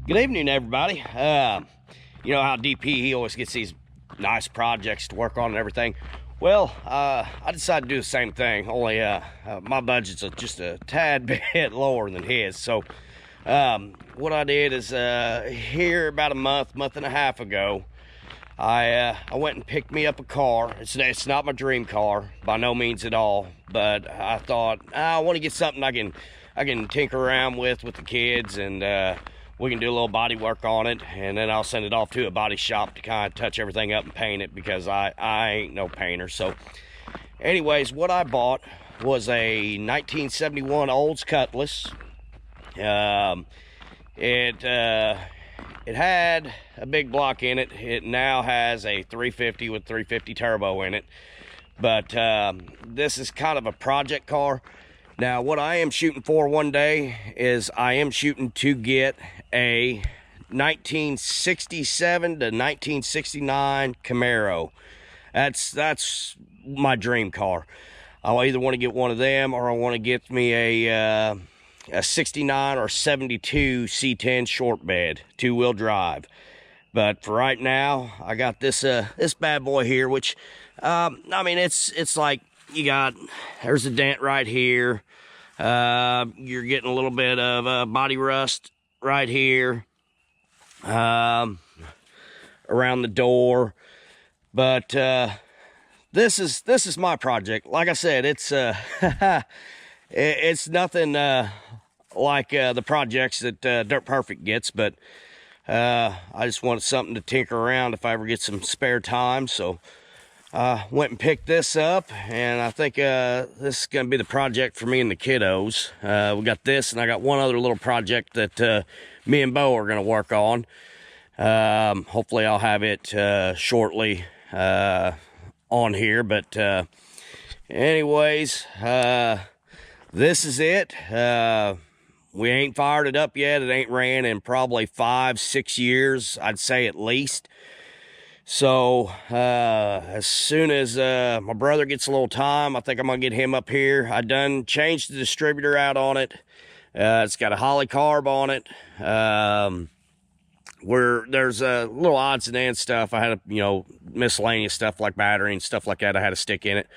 Good evening, everybody. You know how DP, he always gets these nice projects to work on and everything. Well, I decided to do the same thing, only my budget's just a tad bit lower than his. So what I did is here about a month and a half ago, I went and picked me up a car. It's not my dream car, by no means at all, but I thought I want to get something I can tinker around with the kids, and we can do a little body work on it, and then I'll send it off to a body shop to kind of touch everything up and paint it, because I ain't no painter. So anyways, what I bought was a 1971 Olds Cutlass. It had a big block in it. It now has a 350 with 350 turbo in it, but this is kind of a project car. Now, what I am shooting for one day is I am shooting to get a 1967 to 1969 Camaro. That's my dream car. I'll either want to get one of them, or I want to get me a 69 or 72 C10 short bed, two-wheel drive. But for right now, I got this this bad boy here, which I mean, it's like, there's a dent right here. You're getting a little bit of body rust right here, around the door. But this is my project. Like I said, it's it's nothing like the projects that Dirt Perfect gets, but I just wanted something to tinker around if I ever get some spare time. So went and picked this up, and I think this is going to be the project for me and the kiddos. We got this, and I got one other little project that me and Bo are going to work on. Hopefully I'll have it shortly on here, but anyways, this is it. We ain't fired it up yet. It ain't ran in probably 5-6 years, I'd say at least. So as soon as my brother gets a little time, I think I'm gonna get him up here. I done changed the distributor out on it. It's got a Holly carb on it. Where there's a little odds and ends stuff. I had miscellaneous stuff like battery and stuff like that I had to stick in it.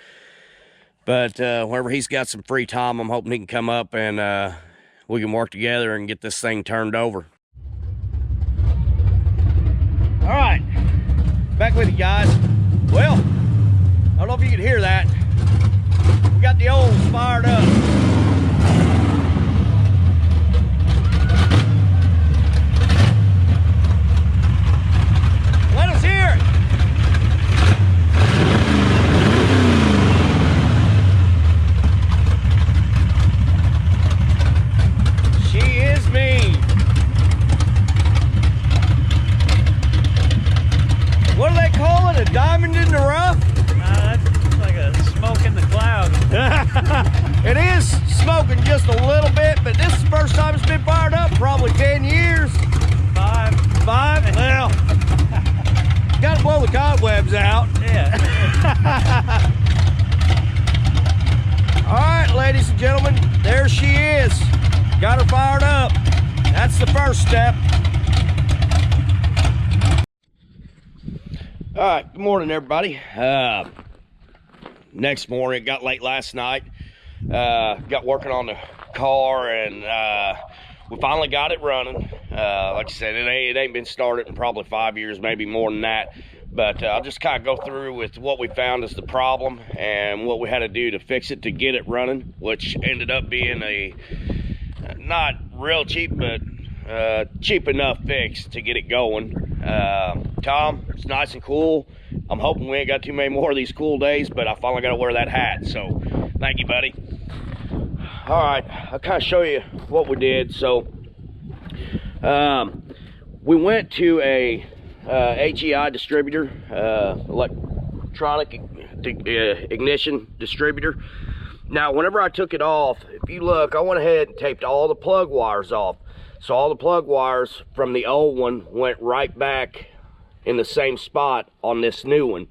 But whenever he's got some free time, I'm hoping he can come up and we can work together and get this thing turned over. All right. Back with you guys. Well, I don't know if you can hear that. We got the Olds fired up. Let us hear it. She is mean. What do they call it? A diamond in the rough? That's like a smoke in the clouds. It is smoking just a little bit, but this is the first time it's been fired up, probably 10 years. Five? Well, gotta blow the cobwebs out. Yeah. All right, ladies and gentlemen, there she is. Got her fired up. That's the first step. All right, good morning, everybody. Next morning, it got late last night. Got working on the car, and we finally got it running. Like I said, it ain't been started in probably 5 years, maybe more than that. But I'll just kind of go through with what we found as the problem and what we had to do to fix it to get it running, which ended up being a not real cheap, but cheap enough fix to get it going. Tom, it's nice and cool. I'm hoping we ain't got too many more of these cool days, but I finally got to wear that hat, so thank you, buddy. All right, I'll kind of show you what we did. So we went to a HEI distributor, electronic ignition distributor. Now, whenever I took it off, if you look, I went ahead and taped all the plug wires off. So all the plug wires from the old one went right back in the same spot on this new one.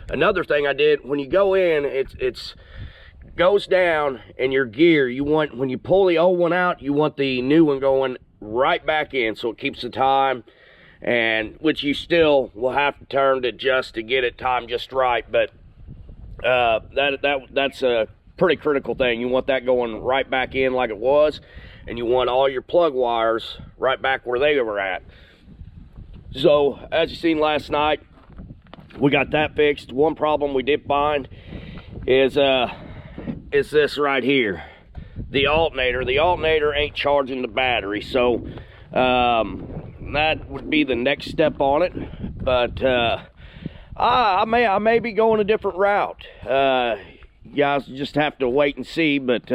Another thing I did, when you go in, it's goes down, and your gear, you want, when you pull the old one out, you want the new one going right back in, so it keeps the time, and which you still will have to turn to adjust to get it timed just right. But that's a pretty critical thing. You want that going right back in like it was, and you want all your plug wires right back where they were at. So as you seen last night, we got that fixed. One problem we did find is this right here, the alternator. The alternator ain't charging the battery, so that would be the next step on it. But I may be going a different route. You guys just have to wait and see. But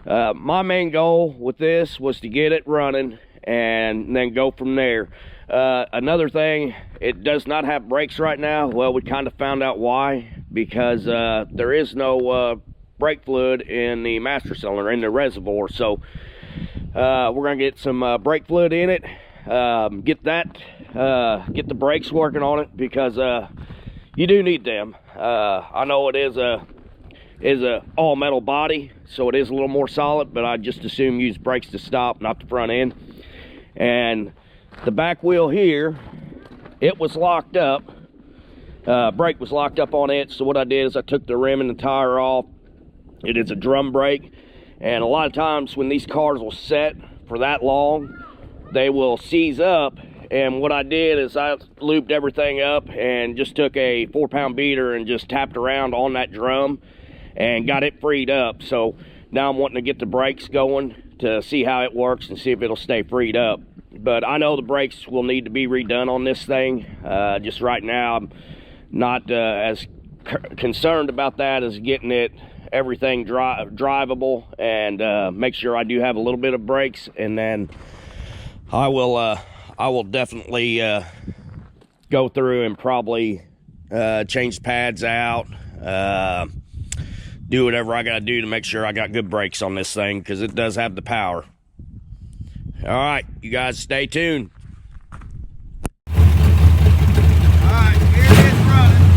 my main goal with this was to get it running and then go from there. Another thing, it does not have brakes right now. Well, we kind of found out why, because there is no brake fluid in the master cylinder, in the reservoir. So we're gonna get some brake fluid in it, get the brakes working on it, because you do need them. I know it is a all metal body, so it is a little more solid, but I just assume use brakes to stop, not the front end. And the back wheel here, it was locked up. Brake was locked up on it. So what I did is I took the rim and the tire off. It is a drum brake, and a lot of times when these cars will set for that long, they will seize up. And what I did is I lubed everything up and just took a 4-pound beater and just tapped around on that drum and got it freed up. So now I'm wanting to get the brakes going to see how it works and see if it'll stay freed up. But I know the brakes will need to be redone on this thing. Just right now, I'm not as concerned about that as getting it everything drivable, and make sure I do have a little bit of brakes, and then I will definitely go through and probably change pads out, do whatever I gotta do to make sure I got good brakes on this thing, because it does have the power. All right, you guys stay tuned. All right, here it is running.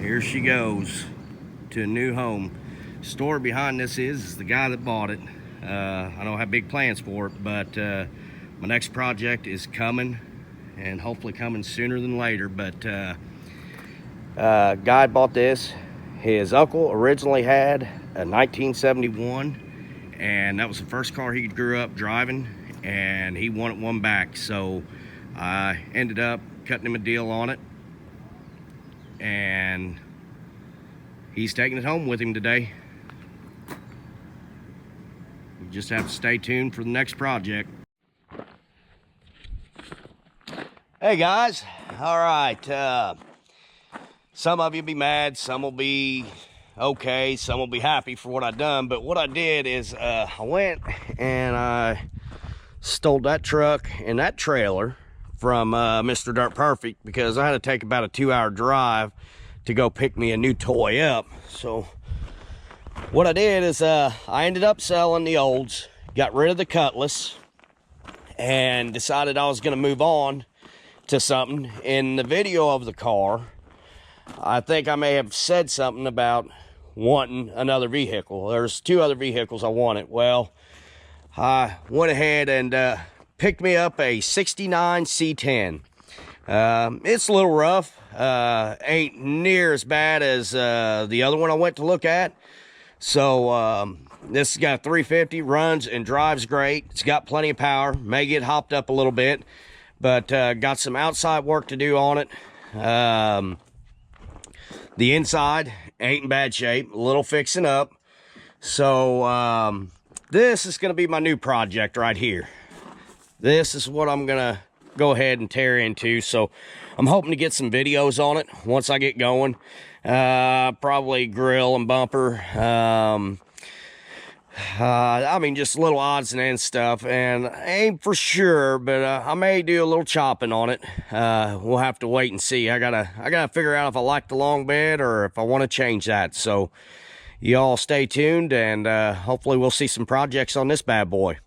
Here she goes to a new home. Story behind this is the guy that bought it. I don't have big plans for it, but my next project is coming, and hopefully coming sooner than later. But guy bought this. His uncle originally had a 1971, and that was the first car he grew up driving, and he wanted one back. So I ended up cutting him a deal on it, and he's taking it home with him today. You just have to stay tuned for the next project. Hey guys, all right, some of you will be mad, some will be okay, some will be happy for what I done. But what I did is I went and I stole that truck and that trailer from Mr. Dirt Perfect, because I had to take about a 2-hour drive to go pick me a new toy up. So what I did is I ended up selling the olds, got rid of the Cutlass, and decided I was going to move on to something. In the video of the car, I think I may have said something about wanting another vehicle. There's 2 other vehicles I wanted. Well, I went ahead and picked me up a 69 C10. It's a little rough. Ain't near as bad as the other one I went to look at. So this has got a 350, runs and drives great. It's got plenty of power. May get hopped up a little bit, but got some outside work to do on it. The inside ain't in bad shape, a little fixing up. So this is going to be my new project right here. This is what I'm going to go ahead and tear into. So I'm hoping to get some videos on it once I get going. Probably grill and bumper. I mean, just little odds and ends stuff, and I ain't for sure, but I may do a little chopping on it. We'll have to wait and see. I gotta figure out if I like the long bed or if I want to change that. So y'all stay tuned, and hopefully we'll see some projects on this bad boy.